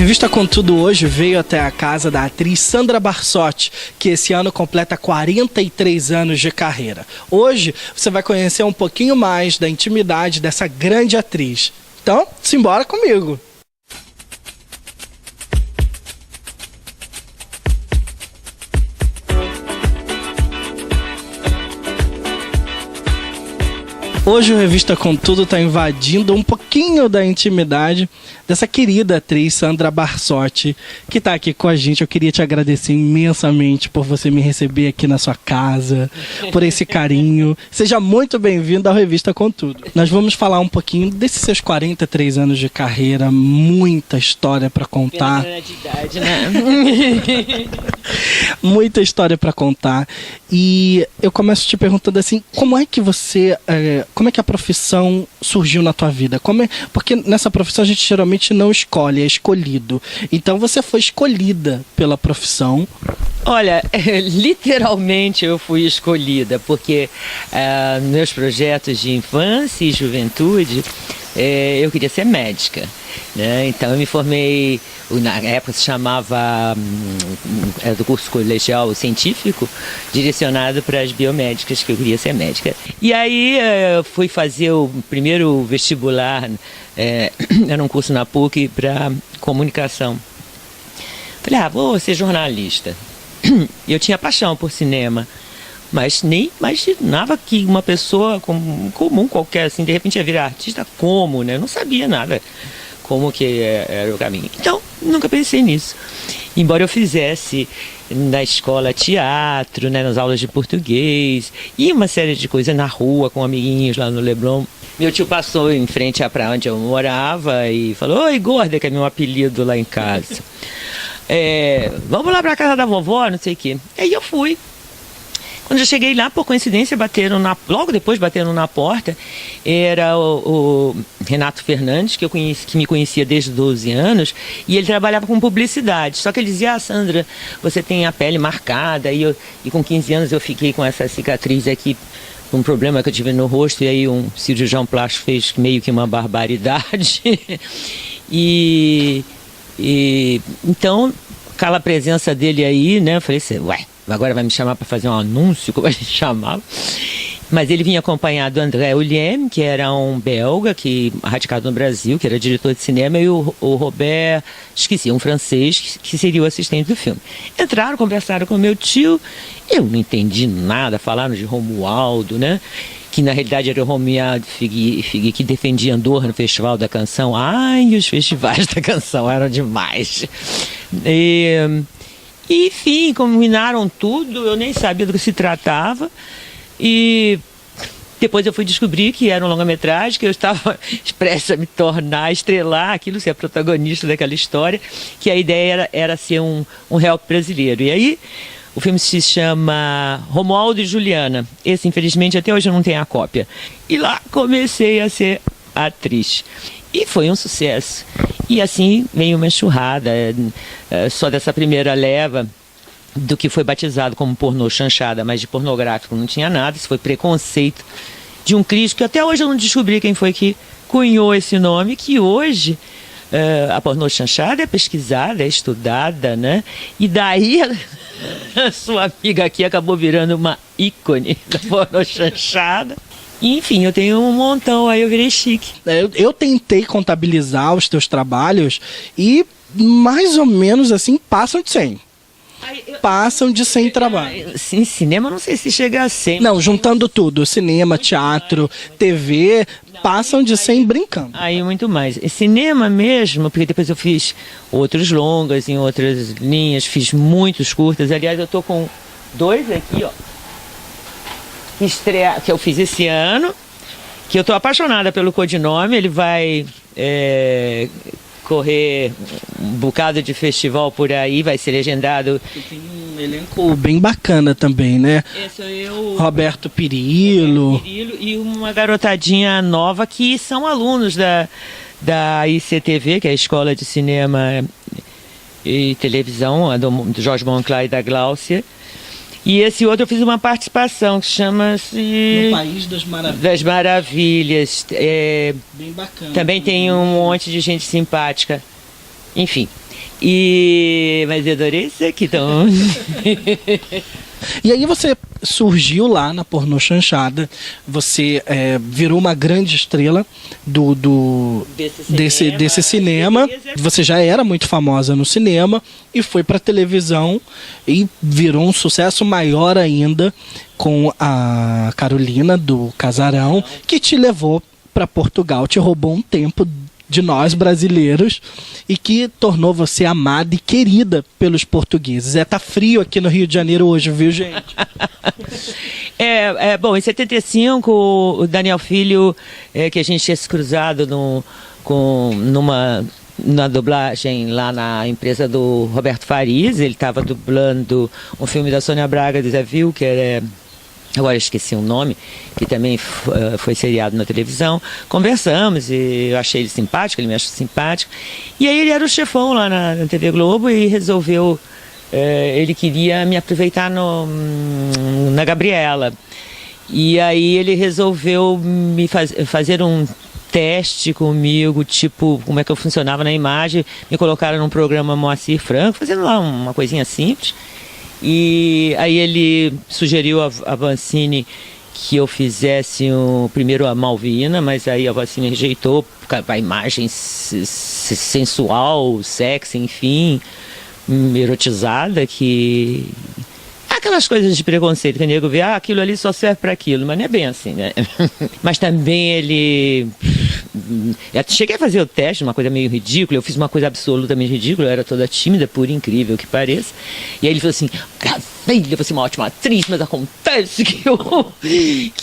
Revista Contudo hoje veio até a casa da atriz Sandra Barsotti, que esse ano completa 43 anos de carreira. Hoje você vai conhecer um pouquinho mais da intimidade dessa grande atriz. Então, simbora comigo! Hoje o Revista Contudo está invadindo um pouquinho da intimidade dessa querida atriz Sandra Barsotti, que está aqui com a gente. Eu queria te agradecer imensamente por você me receber aqui na sua casa, por esse carinho. Seja muito bem-vinda ao Revista Contudo. Nós vamos falar um pouquinho desses seus 43 anos de carreira, muita história para contar. Pela de idade, né? Muita história para contar. E eu começo te perguntando assim, como é que a profissão surgiu na tua vida? Porque nessa profissão a gente geralmente não escolhe, é escolhido. Então você foi escolhida pela profissão. Olha, literalmente eu fui escolhida, porque meus projetos de infância e juventude, eu queria ser médica, né? Então eu me formei, na época se chamava, era do curso colegial científico, direcionado para as biomédicas, que eu queria ser médica. E aí fui fazer o primeiro vestibular, era um curso na PUC para comunicação. Falei, vou ser jornalista. Eu tinha paixão por cinema, mas nem imaginava que uma pessoa comum qualquer, assim, de repente ia virar artista. Como, né? Eu não sabia nada como que era o caminho. Então, nunca pensei nisso. Embora eu fizesse na escola teatro, né, nas aulas de português, e uma série de coisas na rua com amiguinhos lá no Leblon. Meu tio passou em frente à praia onde eu morava e falou, oi, gorda, que é meu apelido lá em casa. Vamos lá pra casa da vovó, não sei o quê. Aí eu fui. Quando eu cheguei lá, por coincidência, logo depois bateram na porta. Era o Renato Fernandes, que me conhecia desde 12 anos, e ele trabalhava com publicidade. Só que ele dizia, Sandra, você tem a pele marcada, e com 15 anos eu fiquei com essa cicatriz aqui, um problema que eu tive no rosto, e aí um cirurgião plástico fez meio que uma barbaridade. Então, aquela presença dele aí, né, eu falei assim, agora vai me chamar para fazer um anúncio, como a gente chamava. Mas ele vinha acompanhado do André Ulliem, que era um belga, radicado no Brasil, que era diretor de cinema, e o Robert, um francês, que seria o assistente do filme. Entraram, conversaram com meu tio, eu não entendi nada, falaram de Romualdo, né? Que na realidade era o Romualdo Figueiredo, que defendia Andor no Festival da Canção. Ai, os festivais da canção eram demais. Enfim, combinaram tudo, eu nem sabia do que se tratava. E depois eu fui descobrir que era um longa-metragem, que eu estava prestes a me tornar, estrelar aquilo, ser a protagonista daquela história, que a ideia era ser um réu brasileiro. E aí, o filme se chama Romualdo e Juliana. Esse, infelizmente, até hoje eu não tenho a cópia. E lá comecei a ser atriz. E foi um sucesso. E assim veio uma enxurrada, só dessa primeira leva do que foi batizado como pornô chanchada, mas de pornográfico não tinha nada. Isso foi preconceito de um crítico, que até hoje eu não descobri quem foi que cunhou esse nome, que hoje a pornô chanchada é pesquisada, é estudada, né? E daí a sua amiga aqui acabou virando uma ícone da pornô chanchada. Enfim, eu tenho um montão, aí eu virei chique. Eu tentei contabilizar os teus trabalhos e mais ou menos assim passam de 100. Passam de 100 trabalhos. Sim, cinema não sei se chega a 100. Não, juntando tudo, cinema, teatro, TV, passam de 100 brincando. Aí muito mais. Cinema mesmo, porque depois eu fiz outros longas em outras linhas, fiz muitos curtas. Aliás, eu tô com 2 aqui, ó. Que eu fiz esse ano, que eu tô apaixonada pelo codinome. Ele vai correr um bocado de festival por aí, vai ser legendado. Tem um elenco bem bacana também, né? Esse é eu, Roberto Pirillo e uma garotadinha nova que são alunos da ICTV, que é a Escola de Cinema e Televisão, do Jorge Monclar e da Gláucia. E esse outro eu fiz uma participação que chama-se... No País das Maravilhas. Das Maravilhas. Bem bacana. Também tem um monte de gente simpática. Enfim. Mas eu adorei isso aqui, então. E aí você surgiu lá na Pornô Chanchada, você virou uma grande estrela desse cinema. Você já era muito famosa no cinema e foi pra televisão e virou um sucesso maior ainda com a Carolina do Casarão, que te levou para Portugal, te roubou um tempo de nós brasileiros e que tornou você amada e querida pelos portugueses. Tá frio aqui no Rio de Janeiro hoje, viu, gente? Bom, em 75 o Daniel Filho, que a gente tinha se cruzado na dublagem lá na empresa do Roberto Farias, ele estava dublando um filme da Sônia Braga, do Zé Vil, que era... Agora eu esqueci o nome, que também foi seriado na televisão. Conversamos e eu achei ele simpático, ele me achou simpático. E aí ele era o chefão lá na TV Globo e resolveu, ele queria me aproveitar na Gabriela. E aí ele resolveu me fazer um teste comigo, tipo, como é que eu funcionava na imagem. Me colocaram num programa Moacir Franco, fazendo lá uma coisinha simples. E aí ele sugeriu a Vancini que eu fizesse primeiro a Malvina, mas aí a Vancini rejeitou a imagem sensual, sexy, enfim, erotizada, que... Aquelas coisas de preconceito que o nego vê, aquilo ali só serve para aquilo, mas não é bem assim, né? Mas também ele... Eu cheguei a fazer o teste, uma coisa meio ridícula, eu fiz uma coisa absolutamente ridícula, eu era toda tímida, por incrível que pareça. E aí ele falou assim, filha, você é uma ótima atriz, mas acontece que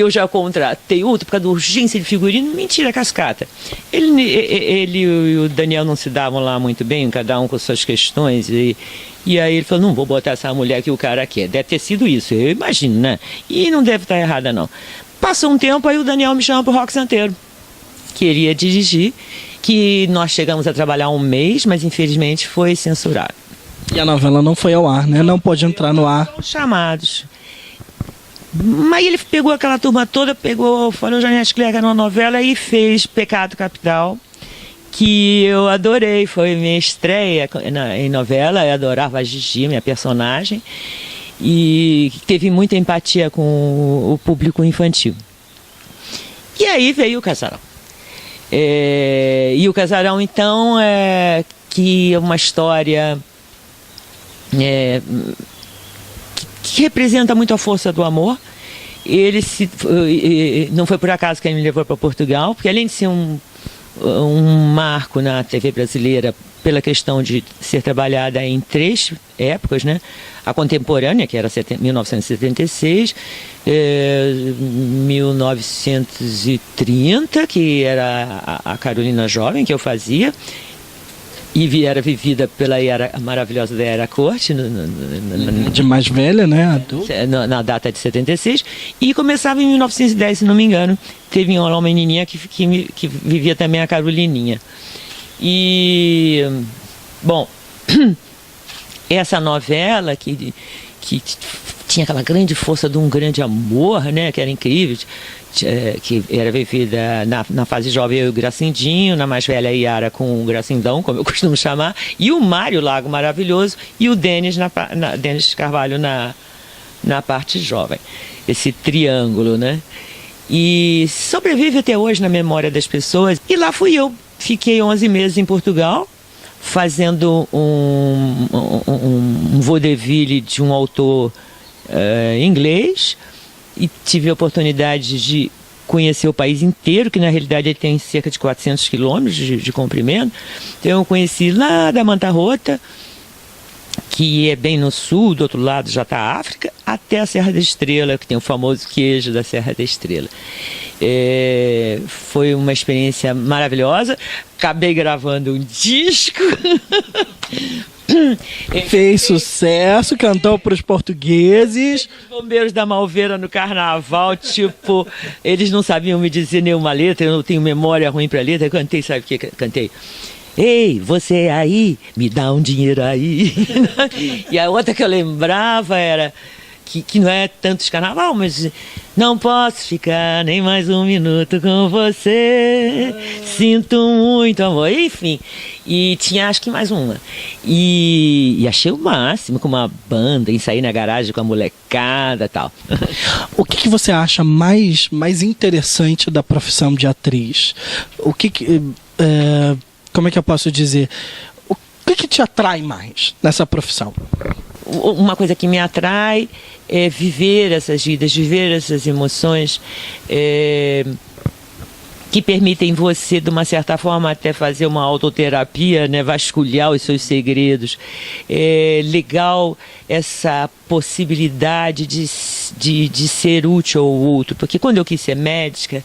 eu já contratei outra por causa da urgência de figurino. Mentira, cascata. Ele e o Daniel não se davam lá muito bem, cada um com suas questões, e aí ele falou, não vou botar essa mulher que o cara quer. Deve ter sido isso, eu imagino, né? E não deve estar errada, não. Passou um tempo, aí o Daniel me chama pro Rock Santeiro. Queria dirigir, que nós chegamos a trabalhar um mês, mas infelizmente foi censurado. E a novela não foi ao ar, né? Não pôde entrar no ar. Foram chamados. Mas ele pegou aquela turma toda, falou Janete Clerca na novela e fez Pecado Capital, que eu adorei, foi minha estreia em novela, eu adorava a Gigi, minha personagem, e teve muita empatia com o público infantil. E aí veio o Casarão. E o Casarão, então, que é uma história que representa muito a força do amor. Não foi por acaso que ele me levou para Portugal, porque além de ser um marco na TV brasileira pela questão de ser trabalhada em 3 épocas, né? A contemporânea, que era 1976, 1930, que era a Carolina Jovem, que eu fazia, e era vivida pela maravilhosa da Yara Corte. De mais velha, né? Adulta. Na data de 76. E começava em 1910, se não me engano. Teve uma menininha que vivia também a Carolininha. E, bom, essa novela que tinha aquela grande força de um grande amor, né? Que era incrível. Que era vivida na fase jovem eu e o Gracindinho, na mais velha Yara com o Gracindão, como eu costumo chamar, e o Mário Lago maravilhoso e o Denis Carvalho na parte jovem. Esse triângulo, né? E sobrevive até hoje na memória das pessoas. E lá fui eu. Fiquei 11 meses em Portugal, fazendo um vaudeville de um autor inglês, e tive a oportunidade de conhecer o país inteiro, que na realidade ele tem cerca de 400 quilômetros de comprimento. Então eu conheci lá da Manta Rota, que é bem no sul, do outro lado já está a África, até a Serra da Estrela, que tem o famoso queijo da Serra da Estrela. Foi uma experiência maravilhosa. Acabei gravando um disco. Fez sucesso, cantou para os portugueses. Os bombeiros da Malveira no carnaval, tipo, eles não sabiam me dizer nenhuma letra, eu não tenho memória ruim para letra. Eu cantei, sabe o que cantei? Ei, você aí, me dá um dinheiro aí. E a outra que eu lembrava era que não é tanto de carnaval, mas não posso ficar nem mais um minuto com você, sinto muito amor, enfim. E tinha acho que mais uma. E achei o máximo com uma banda, ensaiei na garagem com a molecada e tal. O que você acha mais interessante da profissão de atriz? Como é que eu posso dizer? O que te atrai mais nessa profissão? Uma coisa que me atrai é viver essas vidas, viver essas emoções que permitem você, de uma certa forma, até fazer uma autoterapia, né? Vasculhar os seus segredos. É legal essa possibilidade de ser útil ao outro, porque quando eu quis ser médica,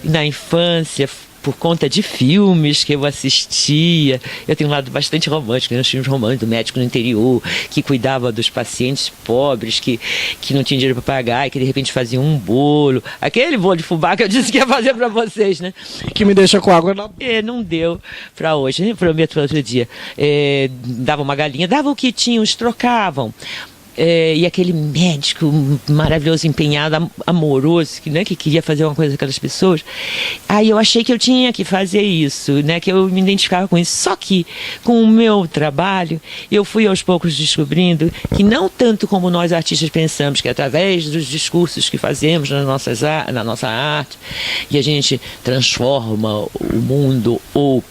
na infância, por conta de filmes que eu assistia. Eu tenho um lado bastante romântico, né? Os filmes românticos do médico no interior, que cuidava dos pacientes pobres, que não tinha dinheiro para pagar e que de repente fazia um bolo. Aquele bolo de fubá que eu disse que ia fazer para vocês, né? Que me deixa com água na boca. Não deu para hoje, né? Prometo para outro dia. Dava uma galinha, dava o que tinham, os trocavam. E aquele médico maravilhoso, empenhado, amoroso, que queria fazer uma coisa com aquelas pessoas. Aí eu achei que eu tinha que fazer isso, né, que eu me identificava com isso. Só que com o meu trabalho, eu fui aos poucos descobrindo que não tanto como nós artistas pensamos, que através dos discursos que fazemos na nossa arte, que a gente transforma o mundo, ou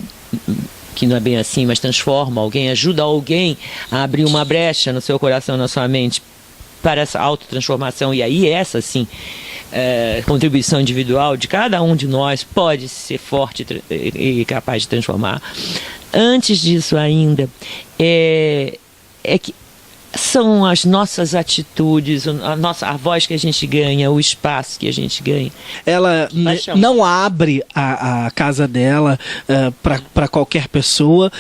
que não é bem assim, mas transforma alguém, ajuda alguém a abrir uma brecha no seu coração, na sua mente, para essa autotransformação. E aí essa, sim, contribuição individual de cada um de nós pode ser forte e capaz de transformar. Antes disso ainda, é que são as nossas atitudes, a voz que a gente ganha, o espaço que a gente ganha. Ela não abre a casa dela para qualquer pessoa.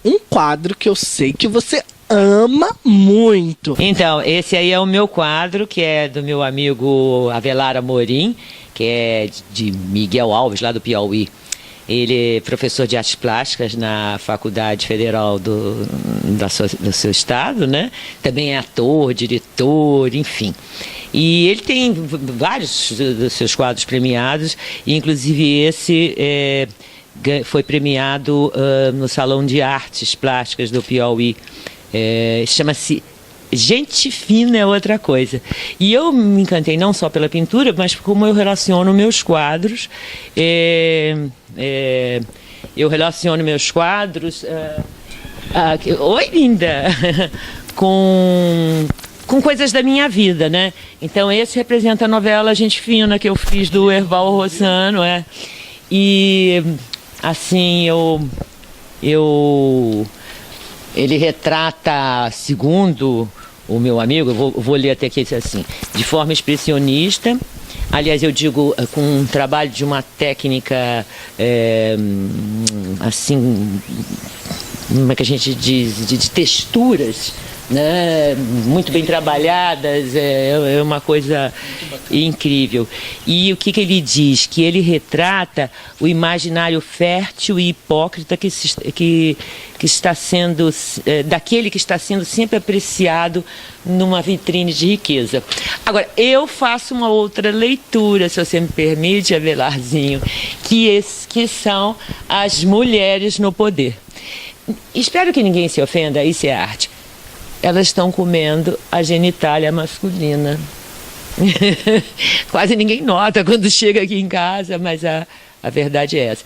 Um quadro que eu sei que você ama muito. Então, esse aí é o meu quadro, que é do meu amigo Avelar Amorim, que é de Miguel Alves, lá do Piauí. Ele é professor de artes plásticas na Faculdade Federal do seu estado, né? Também é ator, diretor, enfim. E ele tem vários dos seus quadros premiados, inclusive esse foi premiado no Salão de Artes Plásticas do Piauí. Chama-se Gente Fina é Outra Coisa. E eu me encantei não só pela pintura, mas como eu relaciono meus quadros. Eu relaciono meus quadros. Oi, linda! com coisas da minha vida, né? Então esse representa a novela Gente Fina, que eu fiz do Erval Rossano. E assim, ele retrata, segundo o meu amigo, eu vou ler até aqui assim, de forma expressionista. Aliás, eu digo com um trabalho de uma técnica assim, como é que a gente diz, de texturas, né, muito bem trabalhadas, é uma coisa incrível. E o que ele diz? Que ele retrata o imaginário fértil e hipócrita que está sendo, daquele que está sendo sempre apreciado numa vitrine de riqueza. Agora, eu faço uma outra leitura, se você me permite, Avelarzinho, que são as mulheres no poder. Espero que ninguém se ofenda, isso é arte. Elas estão comendo a genitália masculina. Quase ninguém nota quando chega aqui em casa, mas a verdade é essa.